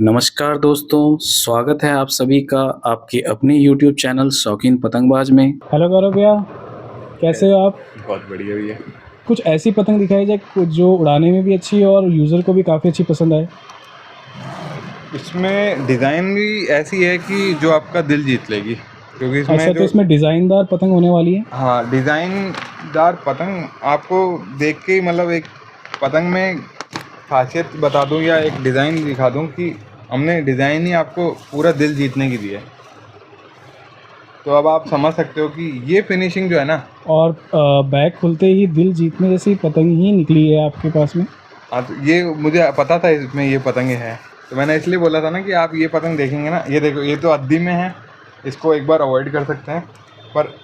नमस्कार दोस्तों, स्वागत है आप सभी का आपके अपने यूट्यूब चैनल शौकीन पतंगबाज में। हेलो गौरव भैया, कैसे हो आप? बहुत बढ़िया भैया। कुछ ऐसी पतंग दिखाई जाए कुछ जो उड़ाने में भी अच्छी है और यूज़र को भी काफ़ी अच्छी पसंद आए। इसमें डिज़ाइन भी ऐसी है कि जो आपका दिल जीत लेगी, क्योंकि अच्छा, इसमें तो जो इसमें डिज़ाइनदार पतंग होने वाली है। हाँ, डिज़ाइनदार पतंग आपको देख के ही मतलब एक पतंग में खासियत बता दूं या एक डिज़ाइन दिखा दूं कि हमने डिज़ाइन ही आपको पूरा दिल जीतने की दी है। तो अब आप समझ सकते हो कि ये फिनिशिंग जो है ना, और बैग खुलते ही दिल जीतने जैसी पतंग ही निकली है आपके पास में। हाँ, तो ये मुझे पता था इसमें ये पतंगे हैं, तो मैंने इसलिए बोला था ना कि आप ये पतंग देखेंगे ना, ये देखो, ये तो अद्दी में है, इसको एक बार अवॉइड कर सकते हैं, पर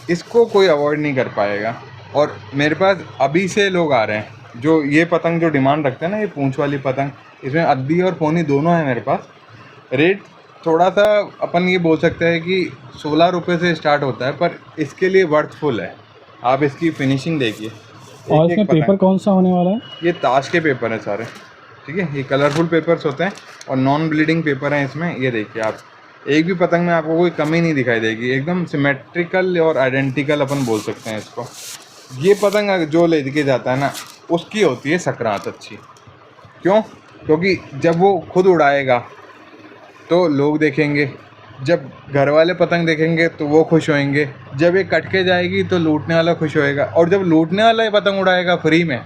इसको कोई अवॉइड नहीं कर पाएगा। और मेरे पास अभी से लोग आ रहे हैं जो ये पतंग जो डिमांड रखते हैं ना, ये पूंछ वाली पतंग, इसमें अद्दी और फोनी दोनों है मेरे पास। रेट थोड़ा सा अपन ये बोल सकते हैं कि 16 रुपये से स्टार्ट होता है, पर इसके लिए वर्थफुल है। आप इसकी फिनिशिंग देखिए, और एक इसमें एक पतंग। पेपर कौन सा होने वाला है? ये ताश के पेपर हैं सारे, ठीक है। ये कलरफुल पेपर्स होते हैं और नॉन ब्लीडिंग पेपर हैं इसमें। ये देखिए आप, एक भी पतंग में आपको कोई कमी नहीं दिखाई देगी, एकदम सिमेट्रिकल और आइडेंटिकल अपन बोल सकते हैं इसको। ये पतंग जो लेके जाता है ना, उसकी होती है सक्रांत अच्छी। क्यों? क्योंकि जब वो खुद उड़ाएगा तो लोग देखेंगे, जब घर वाले पतंग देखेंगे तो वो खुश होंगे, जब ये कट के जाएगी तो लूटने वाला खुश होएगा, और जब लूटने वाला ये पतंग उड़ाएगा फ्री में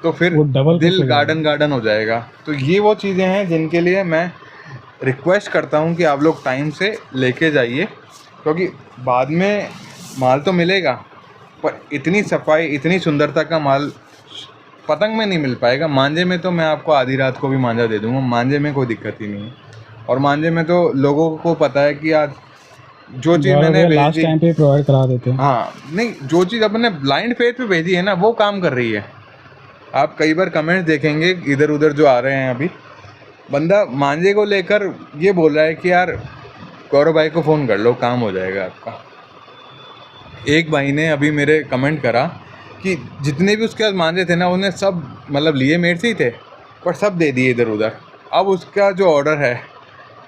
तो फिर वो डबल खुश दिल हो जाएगा। गार्डन गार्डन हो जाएगा। तो ये वो चीज़ें हैं जिनके लिए मैं रिक्वेस्ट करता हूँ कि आप लोग टाइम से लेके जाइए, क्योंकि बाद में माल तो मिलेगा, पर इतनी सफाई, इतनी सुंदरता का माल पतंग में नहीं मिल पाएगा। मांझे में तो मैं आपको आधी रात को भी मांझा दे दूँगा, मांझे में कोई दिक्कत ही नहीं है। और मांझे में तो लोगों को पता है कि आज जो चीज़ गौरव मैंने भैया भेज लास्ट दी, टाइम पे प्रोवाइड करा देते हैं। हाँ, नहीं, जो चीज़ अपन ने ब्लाइंड फेथ पे भेजी है ना, वो काम कर रही है। आप कई बार कमेंट्स देखेंगे इधर उधर जो आ रहे हैं, अभी बंदा मांझे को लेकर ये बोल रहा है कि यार गौरव भाई को फ़ोन कर लो, काम हो जाएगा आपका। एक भाई ने अभी मेरे कमेंट करा कि जितने भी उसके पास मांझे थे ना, उन्हें सब मतलब लिए मेरे से ही थे, पर सब दे दिए इधर उधर। अब उसका जो ऑर्डर है,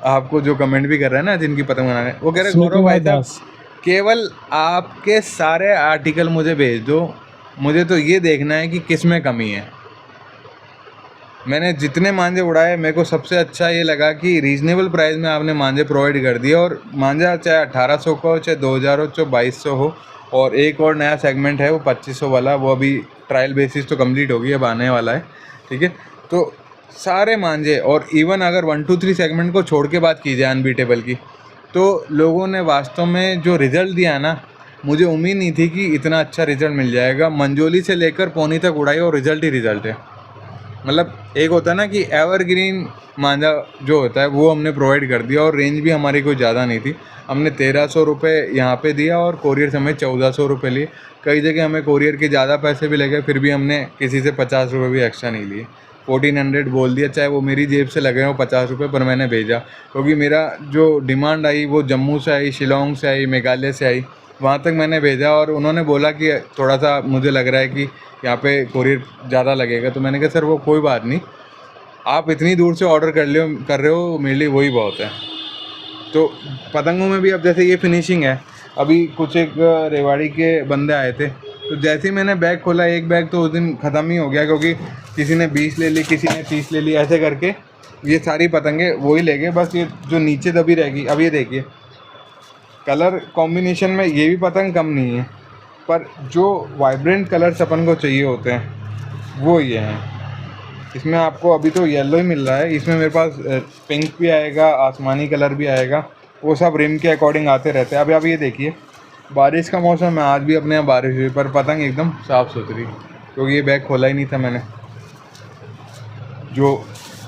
आपको जो कमेंट भी कर रहा है ना, जिनकी पतंग बनाने, वो कह रहे स्मित गौरव कुमार भाई साहब, दास। केवल आपके सारे आर्टिकल मुझे भेज दो, मुझे तो ये देखना है कि किस में कमी है। मैंने जितने मांझे उड़ाए, मेरे को सबसे अच्छा ये लगा कि रीज़नेबल प्राइस में आपने मांझे प्रोवाइड कर दिए। और मांझा चाहे 1800 का हो, चाहे 2000 हो, चाहे 2200 हो, और एक और नया सेगमेंट है वो 2500 वाला, वो अभी ट्रायल बेसिस तो कंप्लीट होगी, अब आने वाला है, ठीक है। तो सारे मांझे, और इवन अगर 1 2 3 सेगमेंट को छोड़ के बात की जाए अनबीटेबल की, तो लोगों ने वास्तव में जो रिज़ल्ट दिया है ना, मुझे उम्मीद नहीं थी कि इतना अच्छा रिज़ल्ट मिल जाएगा। मंजोली से लेकर पौनी तक उड़ाई और रिज़ल्ट ही रिज़ल्ट है। मतलब एक होता है ना कि एवरग्रीन मांझा जो होता है, वो हमने प्रोवाइड कर दिया, और रेंज भी हमारी कोई ज़्यादा नहीं थी। हमने 1300 रुपये यहाँ पे दिया और कोरियर समेत 1400 रुपये लिए। कई जगह हमें कोरियर के ज़्यादा पैसे भी लगे, फिर भी हमने किसी से 50 रुपये भी एक्स्ट्रा नहीं लिए। 1400 बोल दिया, चाहे वो मेरी जेब से लगे हों 50 रुपये, पर मैंने भेजा, क्योंकि मेरा जो डिमांड आई वो जम्मू से आई, शिलोंग से आई, मेघालय से आई, वहाँ तक मैंने भेजा। और उन्होंने बोला कि थोड़ा सा मुझे लग रहा है कि यहाँ पे कोरियर ज़्यादा लगेगा, तो मैंने कहा सर वो कोई बात नहीं, आप इतनी दूर से ऑर्डर कर रहे हो, मेरे लिए वही बहुत है। तो पतंगों में भी अब जैसे ये फिनिशिंग है, अभी कुछ एक रेवाड़ी के बंदे आए थे, तो जैसे ही मैंने बैग खोला, एक बैग तो उस दिन ख़त्म ही हो गया, क्योंकि किसी ने 20 ले ली, किसी ने 30 ले ली, ऐसे करके ये सारी पतंगे वही ले गए। बस ये जो नीचे दबी रहेगी। अब ये देखिए, कलर कॉम्बिनेशन में ये भी पतंग कम नहीं है, पर जो वाइब्रेंट कलर्स अपन को चाहिए होते हैं वो ये हैं। इसमें आपको अभी तो येलो ही मिल रहा है, इसमें मेरे पास पिंक भी आएगा, आसमानी कलर भी आएगा, वो सब रिम के अकॉर्डिंग आते रहते हैं। अभी आप ये देखिए, बारिश का मौसम है, आज भी अपने यहाँ बारिश हुई, पर पतंग एकदम साफ़ सुथरी, क्योंकि ये बैग खोला ही नहीं था मैंने। जो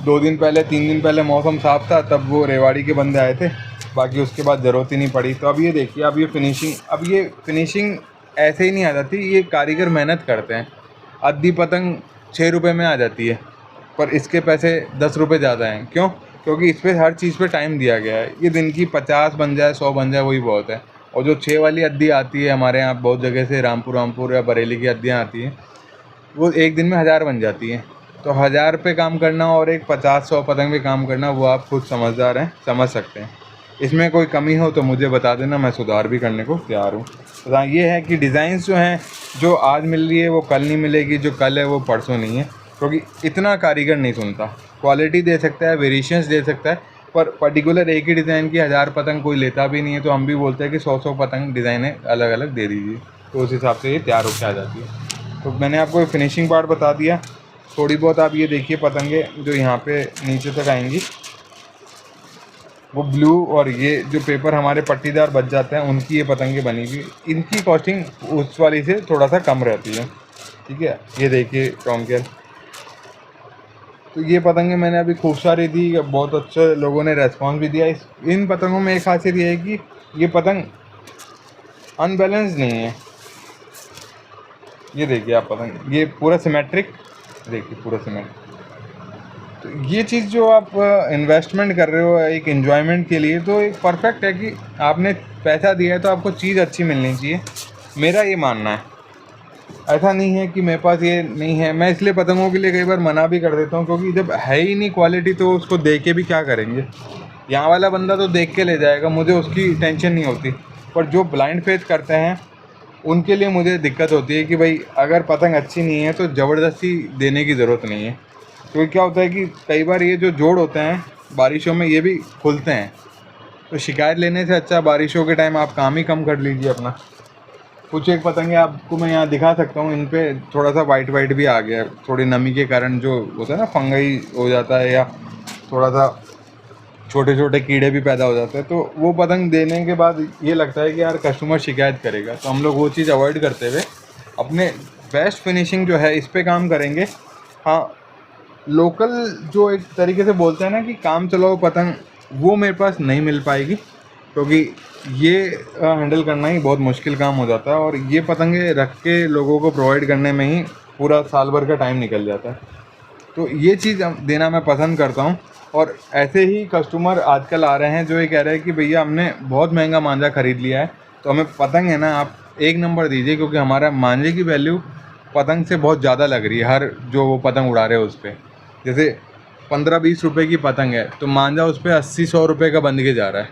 2 दिन पहले 3 दिन पहले मौसम साफ़ था, तब वो रेवाड़ी के बंदे आए थे, बाकी उसके बाद ज़रूरत ही नहीं पड़ी। तो अब ये देखिए, अब ये फिनिशिंग ऐसे ही नहीं आ जाती, ये कारीगर मेहनत करते हैं। आधी पतंग 6 रुपये में आ जाती है, पर इसके पैसे 10 रुपये ज़्यादा हैं। क्यों? क्योंकि इस पर हर चीज़ पे टाइम दिया गया है। ये दिन की 50 बन जाए, 100 बन जाए, वही बहुत है। और जो 6 वाली अद्दी आती है हमारे यहाँ बहुत जगह से, रामपुर या बरेली की अद्दियाँ आती हैं, वो एक दिन में 1000 बन जाती हैं। तो 1000 पे काम करना और एक 50-100 पतंग पे काम करना, वो आप खुद समझदार हैं, समझ सकते हैं। इसमें कोई कमी हो तो मुझे बता देना, मैं सुधार भी करने को तैयार हूँ। तो ये है कि डिज़ाइंस जो हैं, जो आज मिल रही है वो कल नहीं मिलेगी, जो कल है वो परसों नहीं है, क्योंकि इतना कारीगर नहीं सुनता। क्वालिटी दे सकता है, वेरिएशंस दे सकता है, पर पर्टिकुलर एक ही डिज़ाइन की 1000 पतंग कोई लेता भी नहीं है। तो हम भी बोलते हैं कि 100-100 पतंग डिज़ाइन है अलग अलग दे दीजिए, तो उस हिसाब से ये तैयार होकर आ जाती है। तो मैंने आपको फिनिशिंग पार्ट बता दिया। थोड़ी बहुत आप ये देखिए पतंगे जो यहाँ पे नीचे तक आएंगी, वो ब्लू और ये जो पेपर हमारे पट्टीदार बच जाते हैं, उनकी ये पतंगे बनी हुई। इनकी कॉस्टिंग उस वाली से थोड़ा सा कम रहती है, ठीक है। ये देखिए टॉमकेल, तो ये पतंगे मैंने अभी खूब सारी दी, बहुत अच्छे लोगों ने रेस्पॉन्स भी दिया। इन पतंगों में एक खासियत ये है कि ये पतंग अनबैलेंस नहीं है। ये देखिए आप पतंग, ये पूरा सिमेट्रिक, देखिए पूरा सिमेट्रिक। तो ये चीज़ जो आप इन्वेस्टमेंट कर रहे हो एक एन्जॉयमेंट के लिए, तो एक परफेक्ट है कि आपने पैसा दिया है तो आपको चीज़ अच्छी मिलनी चाहिए, मेरा ये मानना है। ऐसा नहीं है कि मेरे पास ये नहीं है, मैं इसलिए पतंगों के लिए कई बार मना भी कर देता हूँ, क्योंकि जब है ही नहीं क्वालिटी तो उसको देख के भी क्या करेंगे। यहाँ वाला बंदा तो देख के ले जाएगा, मुझे उसकी टेंशन नहीं होती, पर जो ब्लाइंड फेथ करते हैं उनके लिए मुझे दिक्कत होती है कि भाई अगर पतंग अच्छी नहीं है तो ज़बरदस्ती देने की ज़रूरत नहीं है। क्योंकि क्या होता है कि कई बार ये जो जोड़ होते हैं बारिशों में ये भी खुलते हैं, तो शिकायत लेने से अच्छा बारिशों के टाइम आप काम ही कम कर लीजिए अपना। कुछ एक पतंगे आपको मैं यहाँ दिखा सकता हूँ, इन पे थोड़ा सा वाइट भी आ गया है, थोड़ी नमी के कारण जो होता है ना, फंगई हो जाता है या थोड़ा सा छोटे छोटे कीड़े भी पैदा हो जाते हैं। तो वो पतंग देने के बाद ये लगता है कि यार कस्टमर शिकायत करेगा, तो हम लोग वो चीज़ अवॉइड करते हुए अपने बेस्ट फिनिशिंग जो है इस पर काम करेंगे। हाँ, लोकल जो एक तरीके से बोलते हैं ना कि काम चलाओ पतंग, वो मेरे पास नहीं मिल पाएगी, क्योंकि ये हैंडल करना ही बहुत मुश्किल काम हो जाता है, और ये पतंगे रख के लोगों को प्रोवाइड करने में ही पूरा साल भर का टाइम निकल जाता है। तो ये चीज़ देना मैं पसंद करता हूँ। और ऐसे ही कस्टमर आजकल आ रहे हैं जो ये कह रहे हैं कि भैया हमने बहुत महंगा मांझा ख़रीद लिया है, तो हमें पतंग है ना आप 1 नंबर दीजिए, क्योंकि हमारा मांझे की वैल्यू पतंग से बहुत ज़्यादा लग रही है। हर जो वो पतंग उड़ा रहे हो उस पर, जैसे 15-20 रुपये की पतंग है तो मांझा उस पर 80-100 रुपये का बंध के जा रहा है।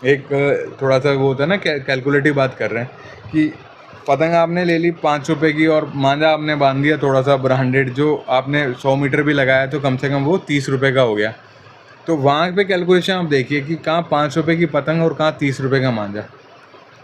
एक थोड़ा सा वो होता है ना, कैलकुलेटिव बात कर रहे हैं कि पतंग आपने ले ली 5 रुपये की और मांझा आपने बांध दिया थोड़ा सा ब्रांडेड, जो आपने 100 मीटर भी लगाया तो कम से कम वो 30 रुपये का हो गया। तो वहाँ पे कैलकुलेशन आप देखिए कि कहाँ 5 रुपये की पतंग और कहाँ 30 रुपये का मांझा।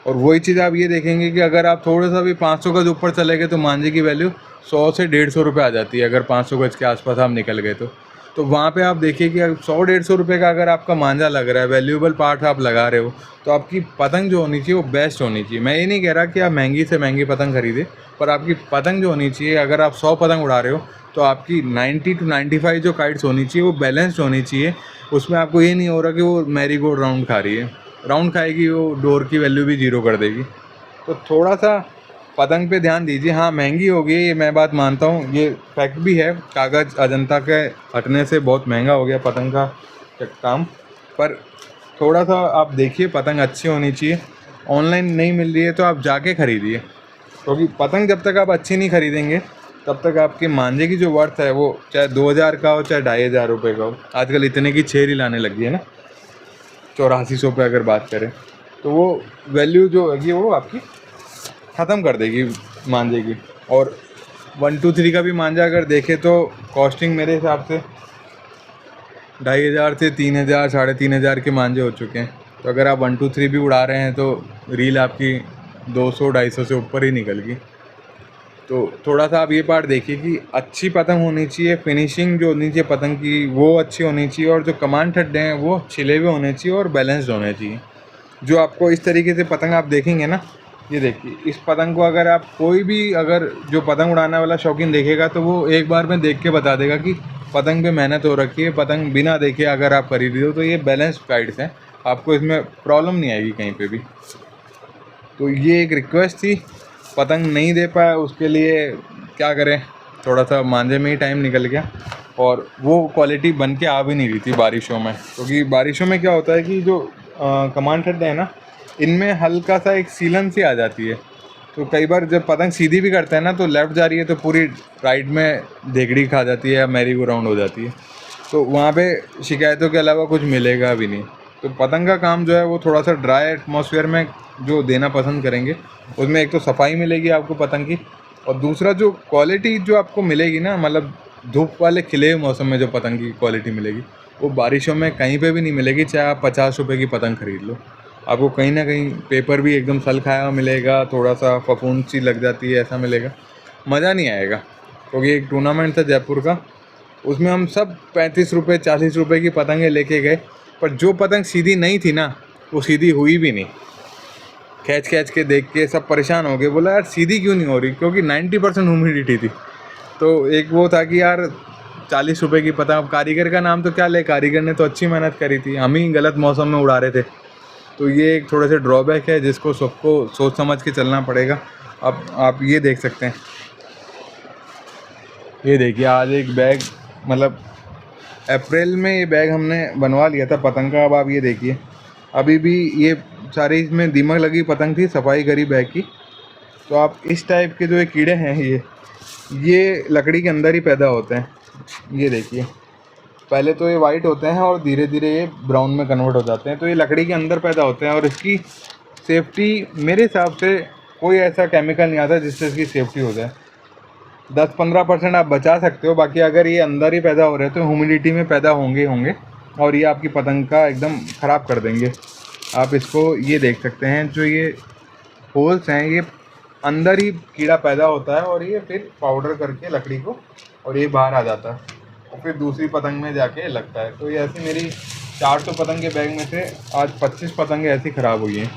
और वही चीज़ आप ये देखेंगे कि अगर आप थोड़ा सा भी 500 गज ऊपर चले गए तो मांझे की वैल्यू 100 से 150 रुपये आ जाती है, अगर 500 गज के आसपास आप निकल गए तो वहाँ पे आप देखिए कि 100-150 रुपये का अगर आपका मांझा लग रहा है, वैल्यूएबल पार्ट आप लगा रहे हो, तो आपकी पतंग जो होनी चाहिए वो बेस्ट होनी चाहिए। मैं ये नहीं कह रहा कि आप महंगी से महंगी पतंग खरीदें, पर आपकी पतंग जो होनी चाहिए, अगर आप 100 पतंग उड़ा रहे हो तो आपकी 90 to 95 जो काइट्स होनी चाहिए वो बैलेंस्ड होनी चाहिए। उसमें आपको ये नहीं हो रहा कि वो मैरी गोल्ड राउंड खा रही है, राउंड खाएगी वो डोर की वैल्यू भी 0 कर देगी। तो थोड़ा सा पतंग पे ध्यान दीजिए। हाँ, महंगी हो गई ये मैं बात मानता हूँ, ये फैक्ट भी है, कागज़ अजंता के हटने से बहुत महंगा हो गया पतंग का काम। पर थोड़ा सा आप देखिए, पतंग अच्छी होनी चाहिए। ऑनलाइन नहीं मिल रही है तो आप जाके ख़रीदिए, क्योंकि पतंग जब तक आप अच्छी नहीं ख़रीदेंगे तब तक आपके मांझे की जो वर्थ है वो चाहे 2000 का हो चाहे 2500 रुपये का हो, आजकल इतने की 6 ही लाने लगी है ना, 8400 पे अगर बात करें, तो वो वैल्यू जो होगी वो आपकी ख़त्म कर देगी मांझे की। और 1 2 3 का भी मांझा अगर देखें तो कॉस्टिंग मेरे हिसाब से 2500 से 3000 3500 के मांझे हो चुके हैं। तो अगर आप 1 2 3 भी उड़ा रहे हैं तो रील आपकी 200-250 से ऊपर ही निकल गई। तो थोड़ा सा आप ये पार्ट देखिए कि अच्छी पतंग होनी चाहिए, फिनिशिंग जो होनी चाहिए पतंग की वो अच्छी होनी चाहिए, और जो कमान ठड्डे हैं वो छिले हुए होने चाहिए और बैलेंस्ड होने चाहिए। जो आपको इस तरीके से पतंग आप देखेंगे ना, ये देखिए इस पतंग को अगर आप कोई भी अगर जो पतंग उड़ाने वाला शौकीन देखेगा तो वो एक बार में देख के बता देगा कि पतंग पे मेहनत हो रखी है। पतंग बिना देखे अगर आप खरीद हो तो ये बैलेंस काइट्स हैं, आपको इसमें प्रॉब्लम नहीं आएगी कहीं पे भी। तो ये एक रिक्वेस्ट थी, पतंग नहीं दे पाया उसके लिए क्या करें, थोड़ा सा मांझे में ही टाइम निकल गया, और वो क्वालिटी बन के आ भी नहीं रही थी बारिशों में। क्योंकि बारिशों में क्या होता है कि जो कमान ठड्डे हैं ना, इनमें हल्का सा एक सीलन सी आ जाती है, तो कई बार जब पतंग सीधी भी करते हैं ना तो लेफ़्ट जा रही है तो पूरी राइट में देगड़ी खा जाती है या मैरी गो राउंड हो जाती है, तो वहाँ पे शिकायतों के अलावा कुछ मिलेगा भी नहीं। तो पतंग का काम जो है वो थोड़ा सा ड्राई एटमॉस्फेयर में जो देना पसंद करेंगे, उसमें एक तो सफाई मिलेगी आपको पतंग की, और दूसरा जो क्वालिटी जो आपको मिलेगी ना, मतलब धूप वाले खिले हुए मौसम में जो पतंग की क्वालिटी मिलेगी वो बारिशों में कहीं पे भी नहीं मिलेगी। चाहे आप 50 रुपये की पतंग खरीद लो, आपको कहीं ना कहीं पेपर भी एकदम सल खाया हुआ मिलेगा, थोड़ा सा फफूंद सी लग जाती है ऐसा मिलेगा, मज़ा नहीं आएगा। क्योंकि एक टूर्नामेंट था जयपुर का, उसमें हम सब 35 रुपये 40 रुपये की पतंगें लेके गए, पर जो पतंग सीधी नहीं थी ना वो सीधी हुई भी नहीं। खींच खींच के देख के सब परेशान हो गए, बोला यार सीधी क्यों नहीं हो रही, क्योंकि 90% ह्यूमिडिटी थी। तो एक वो था कि यार 40 रुपये की पतंग, अब कारीगर का नाम तो क्या ले, कारीगर ने तो अच्छी मेहनत करी थी, हम ही गलत मौसम में उड़ा रहे थे। तो ये एक थोड़े से ड्रॉबैक है जिसको सबको सोच समझ के चलना पड़ेगा। अब आप ये देख सकते हैं, ये देखिए आज एक बैग, मतलब अप्रैल में ये बैग हमने बनवा लिया था पतंग का। अब आप ये देखिए अभी भी ये सारी इसमें दीमक लगी पतंग थी, सफाई करी बैग की। तो आप इस टाइप के जो ये कीड़े हैं ये लकड़ी के अंदर ही पैदा होते हैं। ये देखिए पहले तो ये वाइट होते हैं और धीरे धीरे ये ब्राउन में कन्वर्ट हो जाते हैं, तो ये लकड़ी के अंदर पैदा होते हैं। और इसकी सेफ्टी मेरे हिसाब से कोई ऐसा केमिकल नहीं आता जिससे इसकी सेफ्टी हो जाए। 10-15% आप बचा सकते हो, बाकी अगर ये अंदर ही पैदा हो रहे हैं तो ह्यूमिडिटी में पैदा होंगे और ये आपकी पतंग का एकदम ख़राब कर देंगे। आप इसको ये देख सकते हैं, जो ये होल्स हैं ये अंदर ही कीड़ा पैदा होता है और ये फिर पाउडर करके लकड़ी को और ये बाहर आ जाता है और फिर दूसरी पतंग में जाके लगता है। तो ये ऐसी मेरी 400 पतंग के बैग में से आज 25 पतंगें ऐसी ख़राब हुई हैं।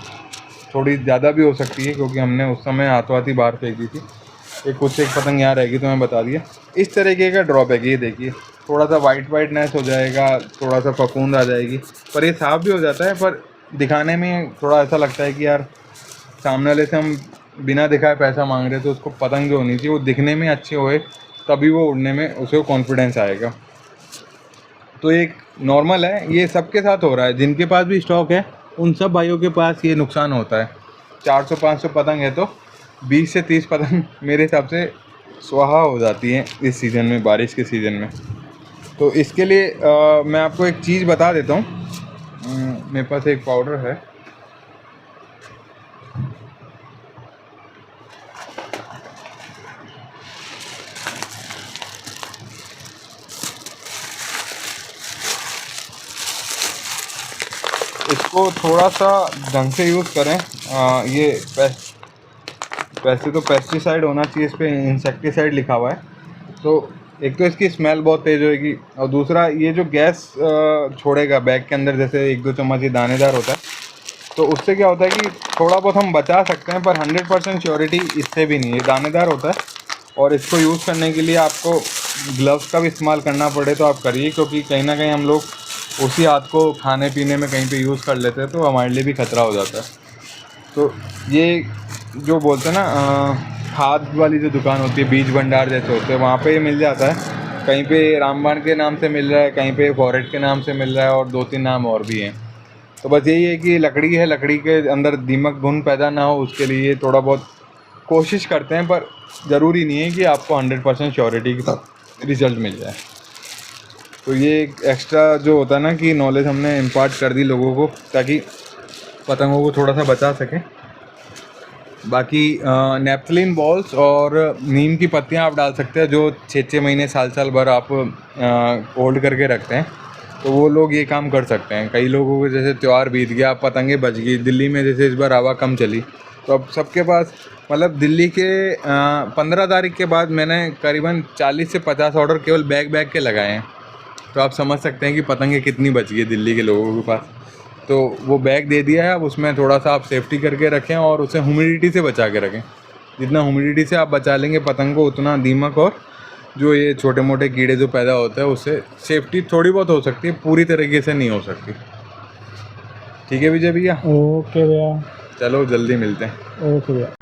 थोड़ी ज़्यादा भी हो सकती है क्योंकि हमने उस समय हाथों हाथ ही बाहर फेंक दी थी। एक पतंग यहाँ रहेगी तो मैं बता दिया। इस तरीके का ड्रॉबैक ये देखिए, थोड़ा सा वाइटनेस हो जाएगा, थोड़ा सा फफूंद आ जाएगी, पर ये साफ़ भी हो जाता है। पर दिखाने में थोड़ा ऐसा लगता है कि यार सामने वाले से हम बिना दिखाए पैसा मांग रहे, तो उसको पतंग जो होनी चाहिए वो दिखने में अच्छी होए, तभी वो उड़ने में उसे कॉन्फिडेंस आएगा। तो एक नॉर्मल है, ये सबके साथ हो रहा है। जिनके पास भी स्टॉक है उन सब भाइयों के पास ये नुकसान होता है। 400-500 पतंग है तो 20 से 30 पतंग मेरे हिसाब से स्वाहा हो जाती हैं इस सीज़न में, बारिश के सीज़न में। तो इसके लिए मैं आपको एक चीज़ बता देता हूँ। मेरे पास एक पाउडर है, इसको थोड़ा सा ढंग से यूज़ करें। ये वैसे तो पेस्टिसाइड होना चाहिए, इस पर इंसेक्टिसाइड लिखा हुआ है। तो एक तो इसकी स्मेल बहुत तेज़ होएगी और दूसरा ये जो गैस छोड़ेगा बैग के अंदर, जैसे 1-2 चम्मच ये दानेदार होता है, तो उससे क्या होता है कि थोड़ा बहुत हम बचा सकते हैं, पर 100% श्योरिटी इससे भी नहीं। ये दानेदार होता है और इसको यूज़ करने के लिए आपको ग्लव्स का भी इस्तेमाल करना पड़े तो आप करिए, क्योंकि कहीं ना कहीं हम लोग उसी हाथ को खाने पीने में कहीं पे यूज़ कर लेते हैं तो हमारे लिए भी खतरा हो जाता है। तो ये जो बोलते हैं ना खाद वाली जो दुकान होती है, बीज भंडार जैसे होते हैं, वहाँ पे ये मिल जाता है। कहीं पे रामबाण के नाम से मिल रहा है, कहीं पे फॉरेट के नाम से मिल रहा है और 2-3 नाम और भी हैं। तो बस यही है कि लकड़ी है, लकड़ी के अंदर दीमक घुन पैदा ना हो उसके लिए थोड़ा बहुत कोशिश करते हैं, पर ज़रूरी नहीं है कि आपको 100% श्योरिटी के साथ रिज़ल्ट मिल जाए। तो ये एक एक्स्ट्रा जो होता है ना कि नॉलेज हमने इम्पार्ट कर दी लोगों को, ताकि पतंगों को थोड़ा सा बचा सकें। बाकी नेपथलीन बॉल्स और नीम की पत्तियां आप डाल सकते हैं, जो 6-6 महीने साल भर आप होल्ड करके रखते हैं, तो वो लोग ये काम कर सकते हैं। कई लोगों को जैसे त्यौहार बीत गया, पतंगे बच गई, दिल्ली में जैसे इस बार हवा कम चली, तो अब सबके पास, मतलब दिल्ली के 15 तारीख के बाद मैंने करीबन 40 से 50 ऑर्डर केवल बैग के लगाए हैं। तो आप समझ सकते हैं कि पतंगे कितनी बच गई दिल्ली के लोगों के पास। तो वो बैग दे दिया है, अब उसमें थोड़ा सा आप सेफ्टी करके रखें और उसे ह्यूमिडिटी से बचा के रखें। जितना ह्यूमिडिटी से आप बचा लेंगे पतंग को, उतना दीमक और जो ये छोटे मोटे कीड़े जो पैदा होते हैं उससे सेफ्टी थोड़ी बहुत हो सकती है, पूरी तरीके से नहीं हो सकती। ठीक है विजय भैया? ओके भैया, चलो जल्दी मिलते हैं। ओके भैया।